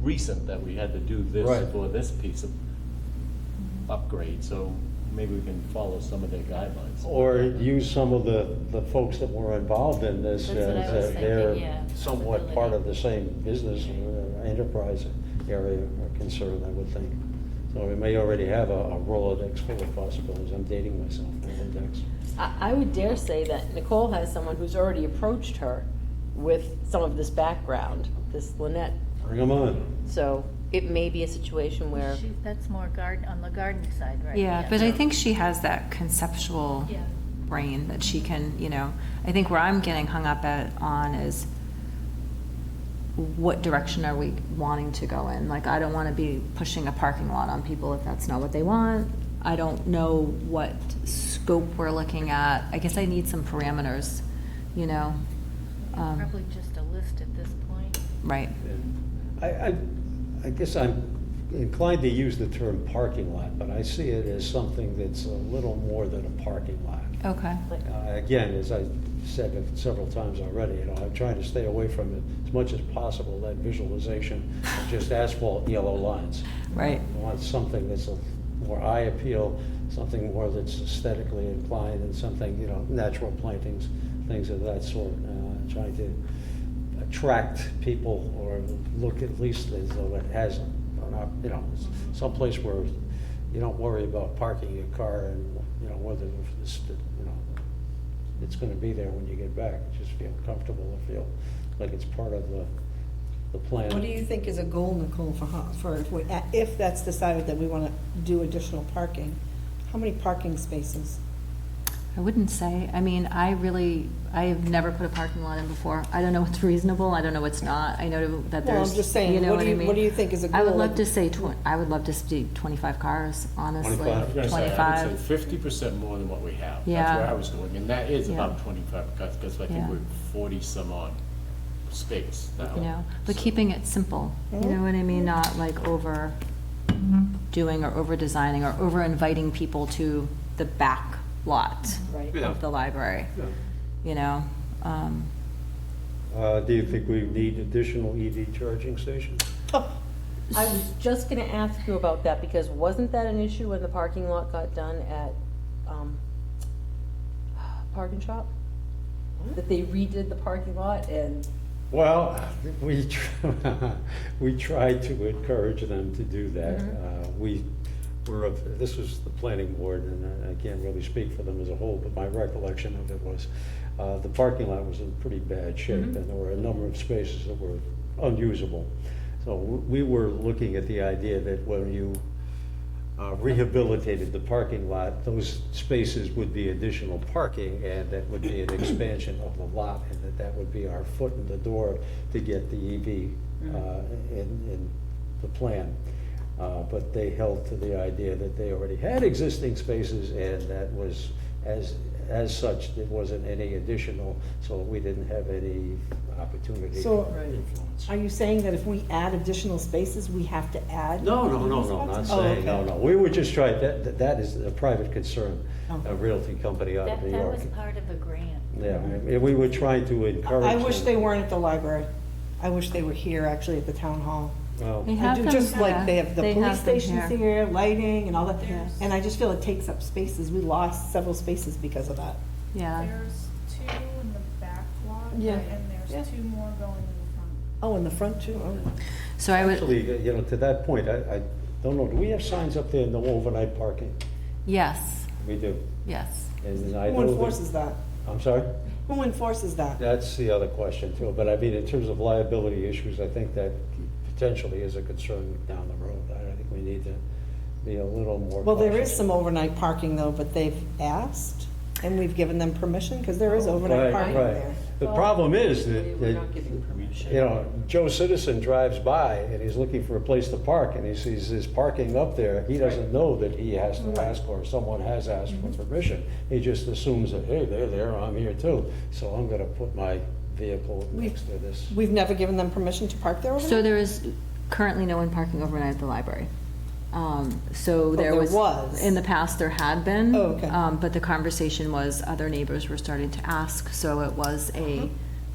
recent that we had to do this Right. for this piece of upgrade, so maybe we can follow some of their guidelines. Or use some of the folks that were involved in this, That's what I was thinking, they're yeah, somewhat possibility. part of the same business or enterprise area or concern, I would think. So we may already have a Rolodex full of possibilities. I'm dating myself, Rolodex. I would dare say that Nicole has someone who's already approached her with some of this background, this Lynette. Bring them on. So it may be a situation where, That's more garden, on the gardening side, right? Yeah, but I think she has that conceptual Yeah. brain that she can, I think where I'm getting hung up on is what direction are we wanting to go in? Like, I don't want to be pushing a parking lot on people if that's not what they want. I don't know what scope we're looking at. I guess I need some parameters, Probably just a list at this point. Right. I guess I'm inclined to use the term parking lot, but I see it as something that's a little more than a parking lot. Okay. Again, as I said it several times already, I'm trying to stay away from it as much as possible, that visualization of just asphalt and yellow lines. Right. I want something that's a more eye appeal, something more that's aesthetically inclined, and something, natural plantings, things of that sort. Trying to attract people or look at least as though it has, someplace where you don't worry about parking your car and, whether it's going to be there when you get back. You just feel comfortable or feel like it's part of the plan. What do you think is a goal, Nicole, if that's decided that we want to do additional parking? How many parking spaces? I wouldn't say. I mean, I've never put a parking lot in before. I don't know what's reasonable. I don't know what's not. I know that Well, there's, I'm just saying, what what I mean? do you think is a goal? I would love to say, I would love to see 25 cars, honestly. 25. I was gonna say, I would 25. say 50% more than what we have. Yeah. That's where I was going, and that is Yeah. about 25 cars, because I think Yeah. we're 40 some odd space now. But So- keeping it simple, you know what I mean? Not like overdoing or over-designing or over-inviting people to the back lot right? Yeah. of the library, you know? Do you think we need additional EV charging stations? I was just gonna ask you about that, because wasn't that an issue when the parking lot got done at, Park and Shop? That they redid the parking lot and, Well, we tried to encourage them to do that. This was the planning board, and I can't really speak for them as a whole, but my recollection of it was the parking lot was in pretty bad shape, and there were a number of spaces that were unusable. So we were looking at the idea that when you rehabilitated the parking lot, those spaces would be additional parking, and that would be an expansion of the lot, and that would be our foot in the door to get the EV in the plan. But they held to the idea that they already had existing spaces, and that was, as such, there wasn't any additional, so we didn't have any opportunity So- for influence. Are you saying that if we add additional spaces, we have to add? No, not spots? Oh, saying, okay. no. We were just trying, that is a private concern, Okay. a realty company out of New That York. was part of a grant. Yeah, and we were trying to encourage. I wish them. they weren't at the library. I wish they were here, actually, at the town hall. Well, They I have do, them, just like yeah. they have the They police have them stations here. here, lighting and all that. There's- And I just feel it takes up spaces. We lost several spaces because of that. Yeah. There's two in the back lot, Yeah. and there's Yeah. two more going in the front. Oh, in the front too? Oh. So I would, actually, to that point, I don't know, do we have signs up there, no overnight parking? yes, We do. yes. And I Who know that- enforces that? I'm sorry? Who enforces that? That's the other question too, but I mean, in terms of liability issues, I think that potentially is a concern down the road. I think we need to be a little more. Well, there is cautious. some overnight parking though, but they've asked and we've given them permission because there is overnight Right, parking right. there. The problem is we're that, not giving permission. Joe Citizen drives by and he's looking for a place to park and he sees his parking up there. He doesn't know that he has to ask or someone has asked for permission. He just assumes that, hey, they're there, I'm here too. So I'm gonna put my vehicle next to this. We've never given them permission to park there overnight? So there is currently no one parking overnight at the library. So there there was. was. In the past, there had been. Oh, okay. But the conversation was other neighbors were starting to ask, so it was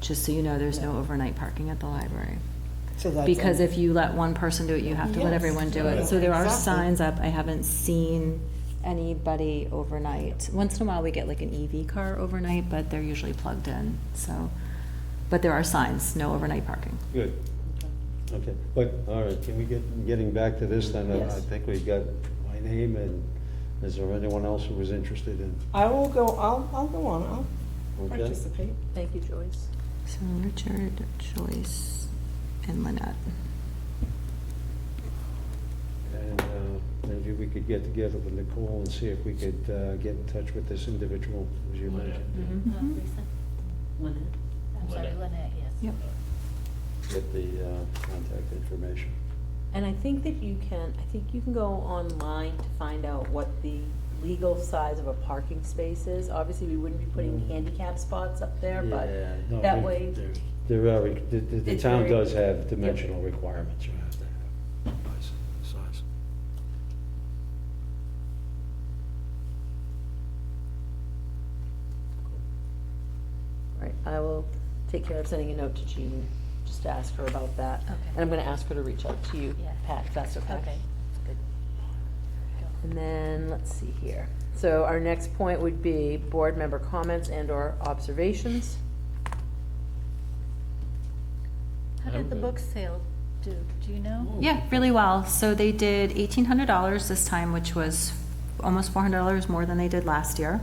just so you know, there's no overnight parking at the library. So that's Because a- if you let one person do it, you have to let Yes. everyone do it. Yeah. So there are Exactly. signs up. I haven't seen anybody overnight. Once in a while, we get like an EV car overnight, but they're usually plugged in, so. But there are signs, no overnight parking. Good. Okay, but, all right, can we getting back to this then? I Yes. think we got my name, and is there anyone else who was interested in? I will go, I'll go on, I'll Okay. participate. Thank you, Joyce. So Richard, Joyce, and Lynette. And maybe we could get together with Nicole and see if we could get in touch with this individual, as you Lynette. mentioned. Lisa? I'm sorry, Lynette. Lynette, yes. Yep. Get the contact information. And I think that you can go online to find out what the legal size of a parking space is. Obviously, we wouldn't be putting handicap spots up there, but Yeah, no, that we- way, There are, the It's town very- does have dimensional requirements you have to have by size. right, I will take care of sending a note to Jean, just to ask her about that. Okay. And I'm gonna ask her to reach out to you, Yeah. Pat, if that's okay. Okay, that's good. And then, let's see here. So our next point would be board member comments and/or observations. How did the book sale do? Do you know? Yeah, really well. So they did $1,800 this time, which was almost $400 more than they did last year.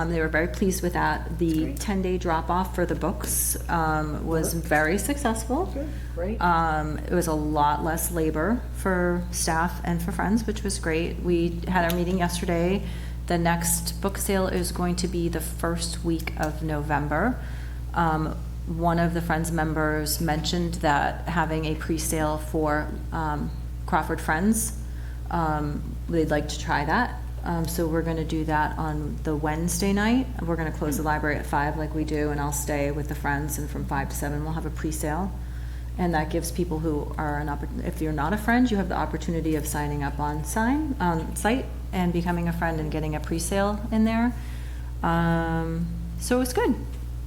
They were very pleased with that. The Great. 10-day drop-off for the books was very successful. Great. It was a lot less labor for staff and for friends, which was great. We had our meeting yesterday. The next book sale is going to be the first week of November. One of the Friends members mentioned that having a pre-sale for Crawford Friends, they'd like to try that. So we're gonna do that on the Wednesday night. We're gonna close the library at 5 like we do, and I'll stay with the Friends, and from 5 to 7, we'll have a pre-sale. And that gives people who are if you're not a friend, you have the opportunity of signing up on site and becoming a friend and getting a pre-sale in there. So it was good.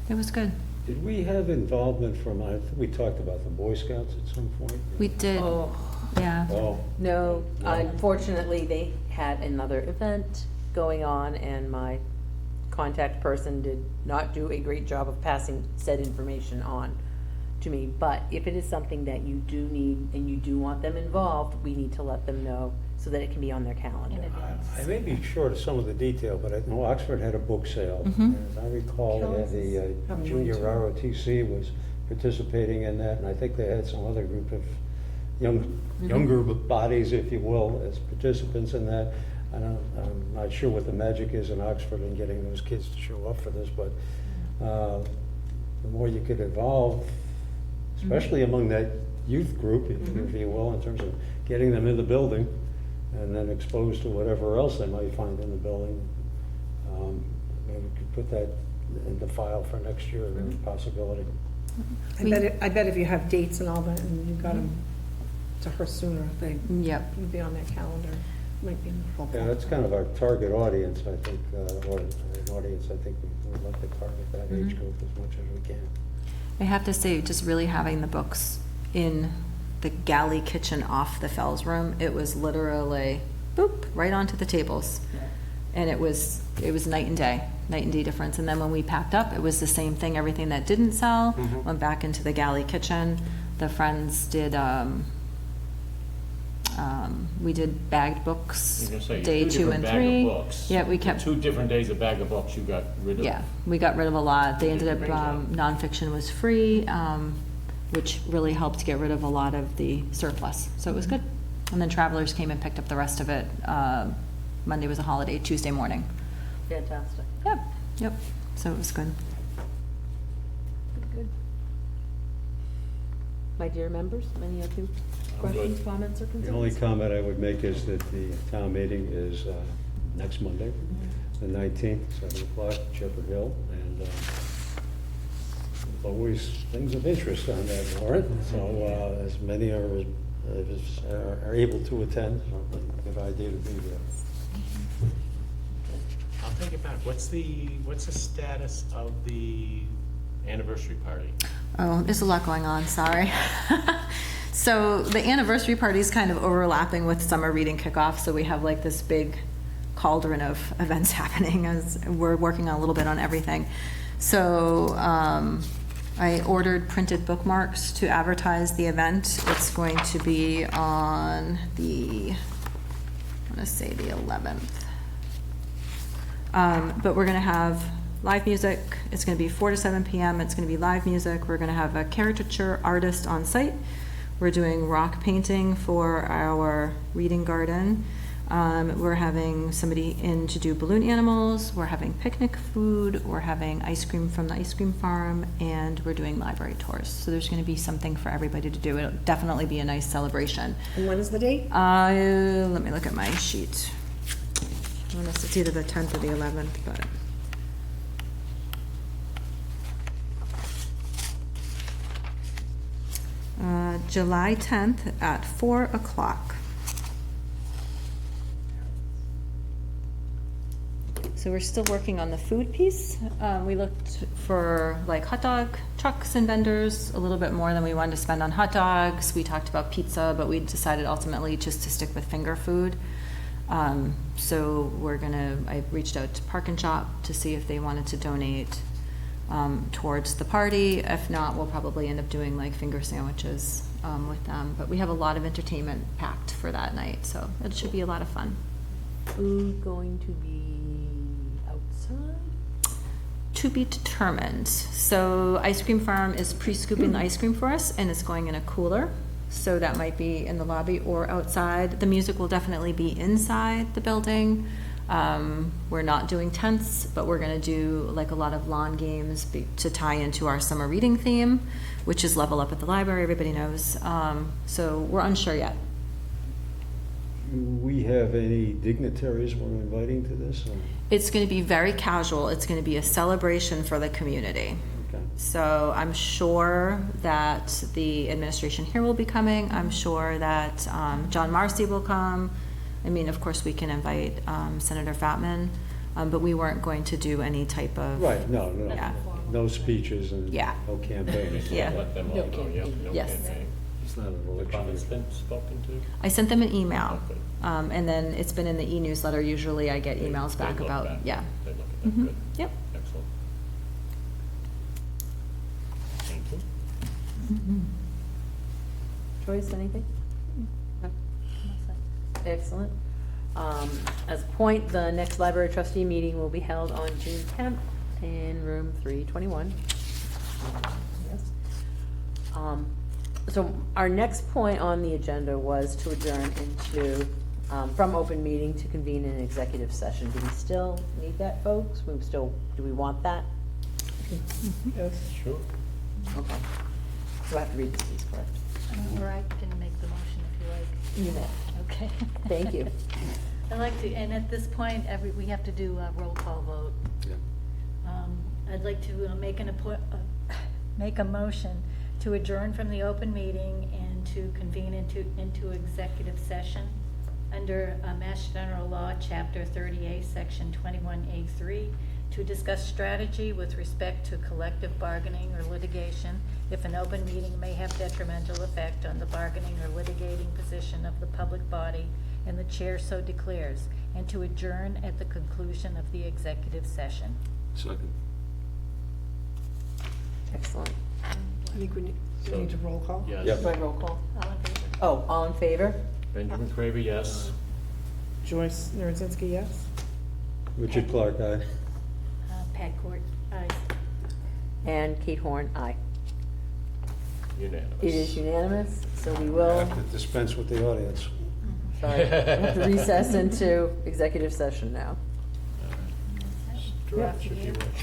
It was good. Did we have involvement from, I think we talked about the Boy Scouts at some point? We did, Oh, yeah. Oh, no, No. unfortunately, they had another event going on, and my contact person did not do a great job of passing said information on to me. But if it is something that you do need and you do want them involved, we need to let them know so that it can be on their calendar. In advance. I may be short of some of the detail, but I know Oxford had a book sale. Mhm. And as I recall, they had the Having junior one too. ROTC was participating in that, and I think they had some other group of younger bodies, if you will, as participants in that. I'm not sure what the magic is in Oxford in getting those kids to show up for this, but the more you could involve, especially among that youth group, if you will, in terms of getting them in the building and then exposed to whatever else they might find in the building. Maybe we could put that in the file for next year, as a possibility. I bet if you have dates and all that, and you got them to her sooner, they Yep. would be on that calendar, might be helpful. Yeah, that's kind of our target audience, I think, or an audience, I think we would like to target that age group as much as we can. I have to say, just really having the books in the galley kitchen off the Fells room, it was literally boop, right onto the tables. And it was night and day difference. And then when we packed up, it was the same thing. Everything that didn't sell went back into the galley kitchen. The Friends did, we did bagged books, I was gonna say, day 2 and 3. Books. Yeah, we kept, 2 different days of bag of books you got rid of. yeah, we got rid of a lot. They You did ended a up, great job. nonfiction was free, which really helped get rid of a lot of the surplus. So it was good. And then Travelers came and picked up the rest of it. Monday was a holiday, Tuesday morning. Fantastic. Yep. So it was good. Good. My dear members, any other questions, comments, or concerns? The only comment I would make is that the town meeting is next Monday, the 19th, 7 o'clock, Shepherd Hill, and there's always things of interest on that warrant, so as many are able to attend, so a good idea to be there. I'll take it back. What's the status of the anniversary party? Oh, there's a lot going on, sorry. So the anniversary party is kind of overlapping with summer reading kickoff, so we have like this big cauldron of events happening as we're working on a little bit on everything. So I ordered printed bookmarks to advertise the event. It's going to be on the, I want to say the 11th. But we're going to have live music. It's going to be 4 to 7 p.m. It's going to be live music. We're going to have a caricature artist on site. We're doing rock painting for our reading garden. We're having somebody in to do balloon animals. We're having picnic food. We're having ice cream from the ice cream farm, and we're doing library tours. So there's going to be something for everybody to do. It'll definitely be a nice celebration. And when is the date? Let me look at my sheet. Unless it's either the 10th or the 11th, but. July 10th at 4 o'clock. So we're still working on the food piece. We looked for like hot dog trucks and vendors, a little bit more than we wanted to spend on hot dogs. We talked about pizza, but we decided ultimately just to stick with finger food. So I reached out to Park and Shop to see if they wanted to donate towards the party. If not, we'll probably end up doing like finger sandwiches with them. But we have a lot of entertainment packed for that night, so it should be a lot of fun. Food going to be outside? To be determined. So Ice Cream Farm is pre-scooping the ice cream for us, and it's going in a cooler. So that might be in the lobby or outside. The music will definitely be inside the building. We're not doing tents, but we're gonna do like a lot of lawn games to tie into our summer reading theme, which is Level Up at the Library, everybody knows. So we're unsure yet. Do we have any dignitaries we're inviting to this? Or? It's gonna be very casual. It's gonna be a celebration for the community. Okay. So I'm sure that the administration here will be coming. I'm sure that John Marcy will come. I mean, of course, we can invite Senator Fatman, but we weren't going to do any type of. Right, no, Yeah. no speeches and Yeah. no campaigning. Yeah. Let them all No know, campaign. yeah, no Yes. campaign. It's not an The election. comments been spoken to? I sent them an email, Okay. and then it's been in the e-newsletter. Usually I get emails They back look about, yeah. They look at that, Mhm. good. Yep. Excellent. Thank you. Joyce, anything? Excellent. As a point, the next library trustee meeting will be held on June 10th in room 321. Yes. So our next point on the agenda was to adjourn into, from open meeting to convene an executive session. Do we still need that, folks? Do we want that? Yes. Sure. Okay. So I have to read this piece, correct? Or I can make the motion if you like. You may. Okay. Thank you. I'd like to, and at this point, we have to do a roll call vote. Yeah. I'd like to make a motion to adjourn from the open meeting and to convene into executive session under Mass General Law, Chapter 38, Section 21A3, to discuss strategy with respect to collective bargaining or litigation if an open meeting may have detrimental effect on the bargaining or litigating position of the public body and the chair so declares, and to adjourn at the conclusion of the executive session. Second. Excellent. I think we need to roll call. Yes. Yep. My roll call. All in favor? Oh, all in favor? Benjamin Craver, yes. Joyce Narodzinski, yes? Richard Clark, aye. Pat Court, aye. And Kate Horn, aye. Unanimous. It is unanimous, so we I will, have to dispense with the audience. sorry, we have to recess into executive session now. Stretch if you wish.